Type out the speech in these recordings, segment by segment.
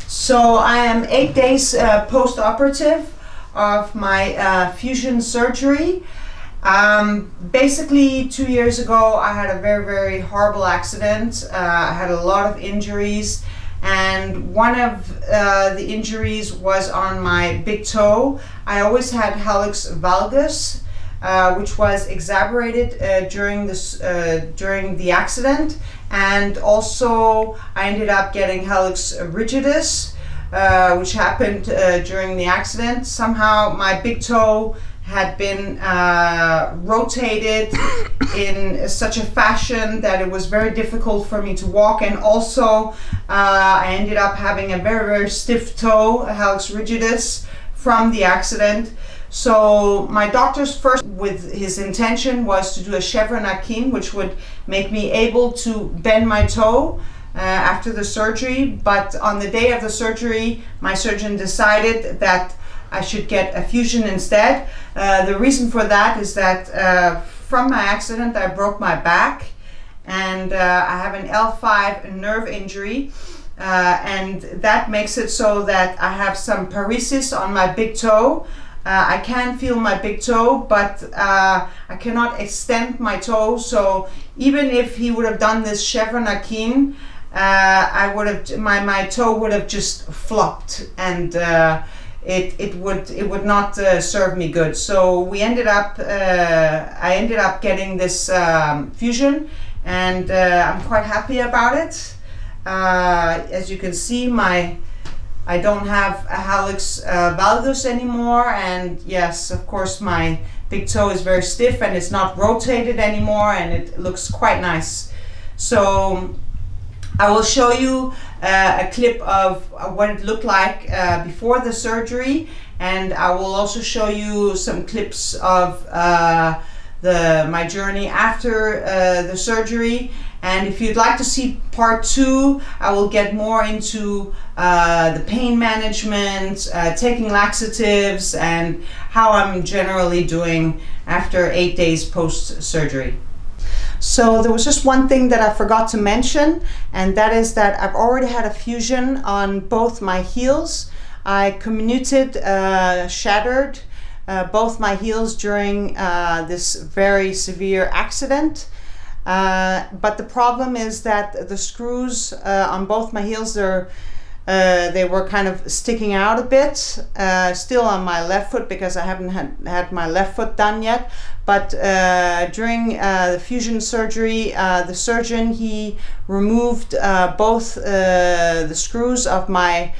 So I am 8 days post-operative of my fusion surgery. Basically 2 years ago I had a very horrible accident. I had a lot of injuries, and one of the injuries was on my big toe. I always had Hallux Rigidus, which was exacerbated during the accident, and also I ended up getting Hallux Rigidus, which happened during the accident. Somehow my big toe had been rotated in such a fashion that it was very difficult for me to walk, and also I ended up having a very stiff toe, a Hallux Rigidus, from the accident. So my doctor's first, with his intention, was to do a chevron akin, which would make me able to bend my toe after the surgery. But on the day of the surgery, my surgeon decided that I should get a fusion instead. The reason for that is that from my accident I broke my back, and I have an L5 nerve injury, and that makes it so that I have some paresis on my big toe. I can feel my big toe, but I cannot extend my toe. So even if he would have done this chevron akin, my toe would have just flopped, and it would not serve me good. So we ended up I ended up getting this fusion, and I'm quite happy about it. As you can see, I don't have a Hallux valgus anymore, and yes, of course my big toe is very stiff and it's not rotated anymore, and it looks quite nice. So I will show you a clip of what it looked like before the surgery, and I will also show you some clips of my journey after the surgery. And if you'd like to see part 2, I will get more into the pain management, taking laxatives, and how I'm generally doing after 8 days post-surgery. So there was just one thing that I forgot to mention, and that is that I've already had a fusion on both my heels. I comminuted, shattered both my heels during this very severe accident. But the problem is that the screws on both my heels, they were kind of sticking out a bit, still on my left foot, because I haven't had my left foot done yet. But during the fusion surgery, the surgeon, he removed both the screws of my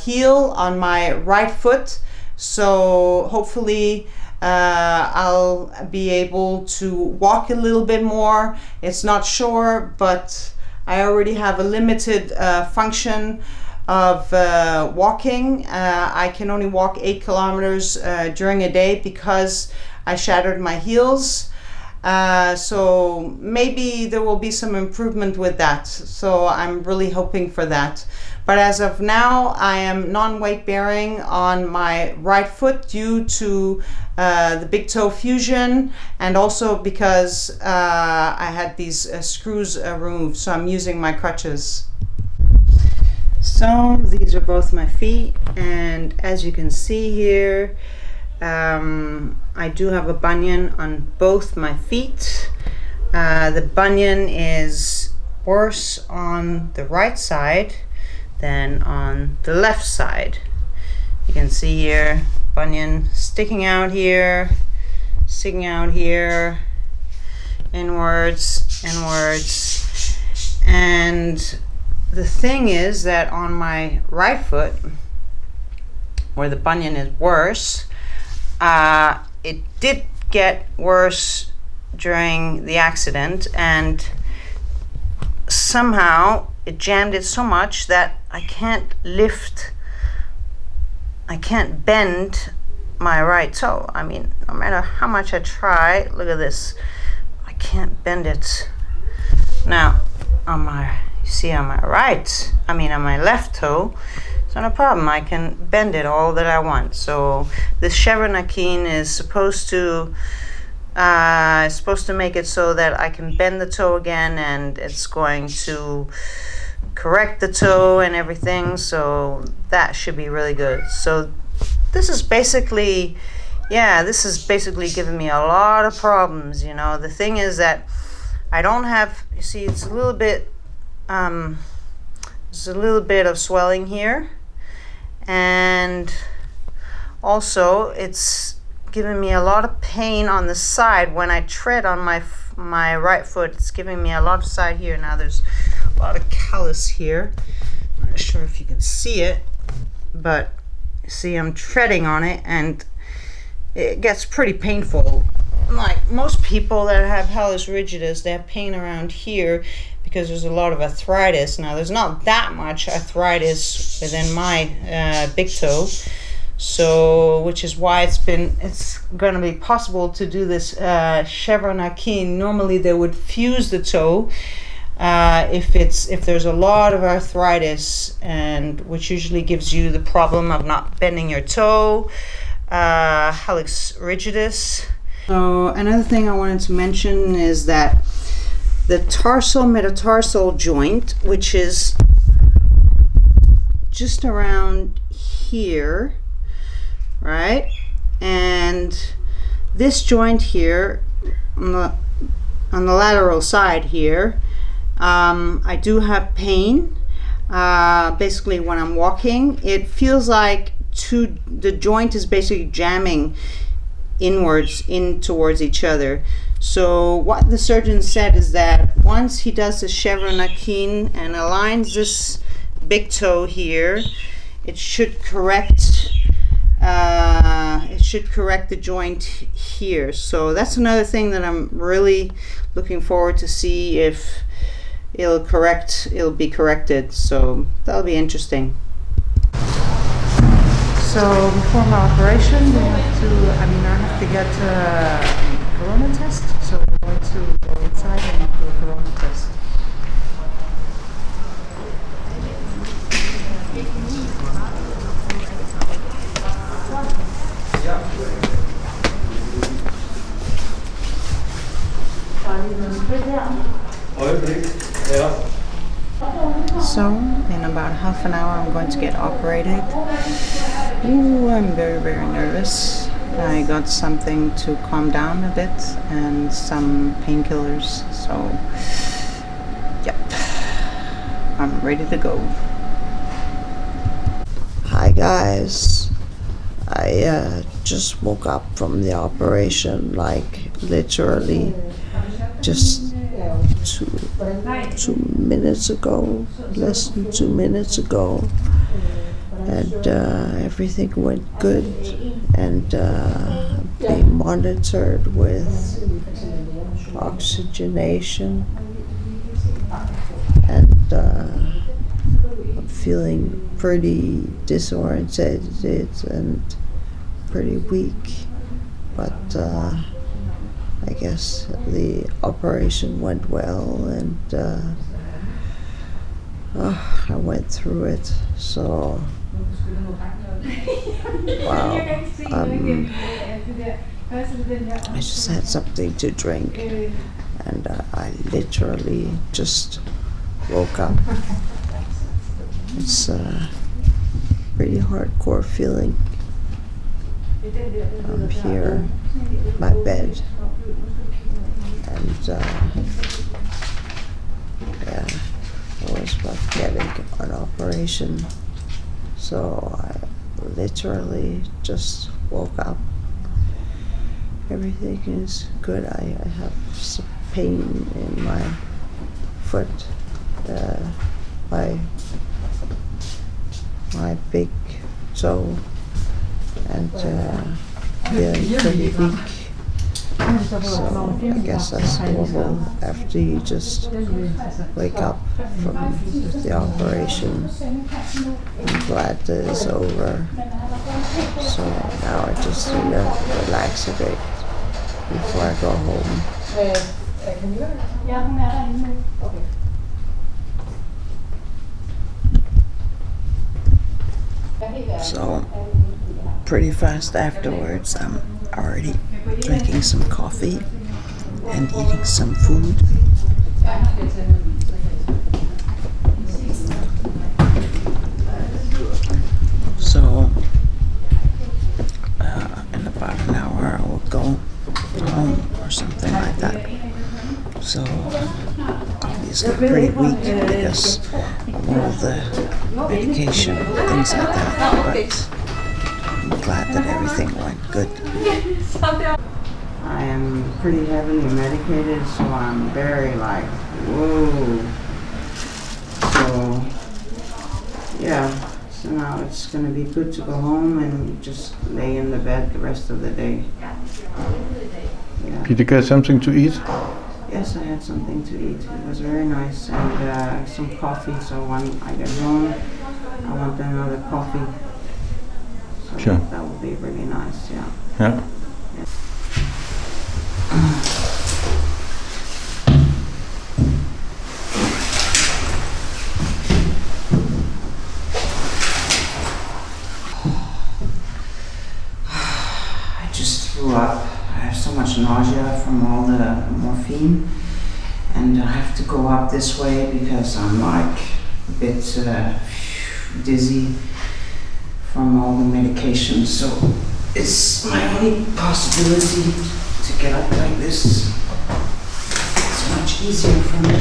heel on my right foot. So hopefully I'll be able to walk a little bit more. It's not sure, but I already have a limited function of walking. I can only walk 8 kilometers during a day because I shattered my heels. So maybe there will be some improvement with that. So I'm really hoping for that. But as of now, I am non-weight bearing on my right foot due to the big toe fusion, and also because I had these screws removed, so I'm using my crutches. So these are both my feet, and as you can see here, I do have a bunion on both my feet. The bunion is worse on the right side than on the left side. You can see here, bunion sticking out here, inwards. And the thing is that on my right foot, where the bunion is worse, it did get worse during the accident, and somehow it jammed it so much that I can't bend my right toe. I mean, no matter how much I try, look at this, I can't bend it. Now, on my left toe, it's not a problem. I can bend it all that I want. So this chevron akin is supposed to make it so that I can bend the toe again, and it's going to correct the toe and everything, so that should be really good. So this is basically, yeah, this is basically giving me a lot of problems, you know. The thing is that I don't have, you see, it's a little bit, there's a little bit of swelling here, and also it's giving me a lot of pain on the side when I tread on my right foot. It's giving me a lot of side here. Now there's a lot of callus here. I'm not sure if you can see it, but see, I'm treading on it and it gets pretty painful. Like most people that have Hallux rigidus, they have pain around here because there's a lot of arthritis. Now there's not that much arthritis within my big toe, so which is why it's going to be possible to do this chevron akin. Normally they would fuse the toe if there's a lot of arthritis, and which usually gives you the problem of not bending your toe, Hallux rigidus. So another thing I wanted to mention is that the tarsal metatarsal joint, which is just around here, right? And this joint here on the lateral side here, I do have pain. Basically when I'm walking, it feels like the joint is basically jamming inwards in towards each other. So what the surgeon said is that once he does the chevron akin and aligns this big toe here, it should correct the joint here. So that's another thing that I'm really looking forward to see if it'll be corrected. So that'll be interesting. So before my operation, I have to get a corona test. So I'm going to go inside and do a corona test. So in about half an hour I'm going to get operated. Ooh, I'm very, very nervous. I got something to calm down a bit and some painkillers, so yep, I'm ready to go. Hi guys, I just woke up from the operation, like literally just two minutes ago, less than 2 minutes ago, and everything went good, and being monitored with oxygenation, and I'm feeling pretty disoriented and pretty weak, but I guess the operation went well, and I went through it, so wow. I just had something to drink, and I literally just woke up. It's a pretty hardcore feeling. I'm here in my bed, and yeah, I was about getting an operation, so I literally just woke up. Everything is good. I have some pain in my foot, my big toe, and feeling pretty weak. So I guess that's normal after you just wake up from the operation. I'm glad that it's over. So now I just need to relax a bit before I go home. So pretty fast afterwards, I'm already drinking some coffee and eating some food. just get pretty weak because of all the medication, things like that. But I'm glad that everything went good. I am pretty heavily medicated, so I'm very like, whoa. So, yeah, so now it's gonna be good to go home and just lay in the bed the rest of the day. Yeah. Did you get something to eat? Yes, I had something to eat. It was very nice, and some coffee, so when I get home, I want another coffee. So Sure. that would be really nice, yeah. Yeah. I just threw up. I have so much nausea from all the morphine, and I have to go up this way because I'm like a bit dizzy from all the medication. So it's my only possibility to get up like this. It's much easier for me.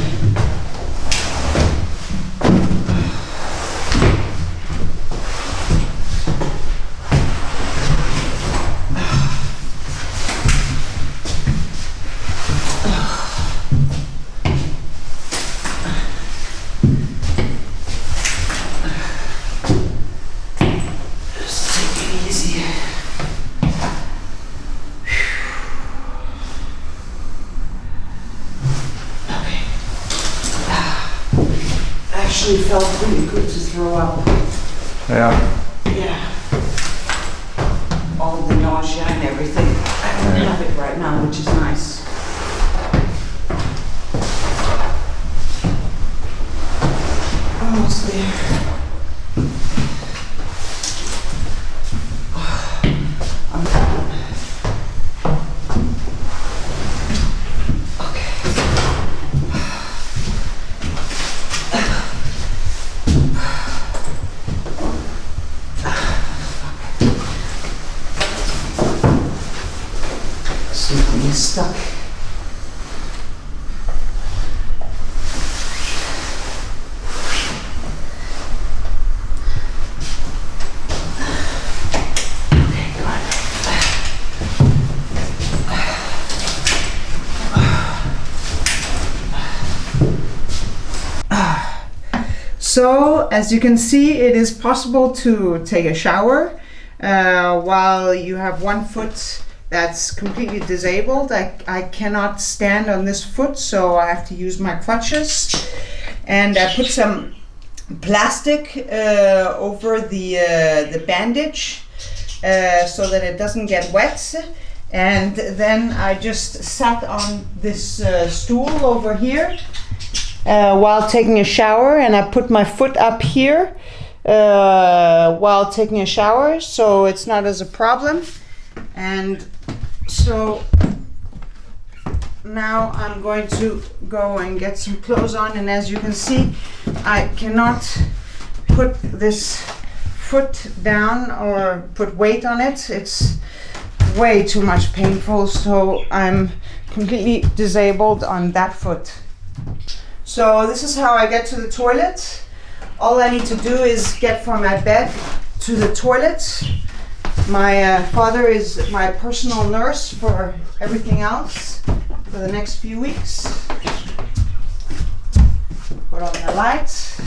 Actually felt really good to throw up. Yeah. Yeah. All the nausea and everything. I don't have it right now, which is nice. Almost there. Something is stuck. Okay, good. So, as you can see, it is possible to take a shower while you have one foot that's completely disabled. I cannot stand on this foot, so I have to use my crutches. And I put some plastic over the bandage so that it doesn't get wet. And then I just sat on this stool over here while taking a shower, and I put my foot up here while taking a shower, so it's not as a problem. And so now I'm going to go and get some clothes on, and as you can see, I cannot put this foot down or put weight on it. It's way too much painful, so I'm completely disabled on that foot. So this is how I get to the toilet. All I need to do is get from my bed to the toilet. My father is my personal nurse for everything else for the next few weeks. Put on the lights.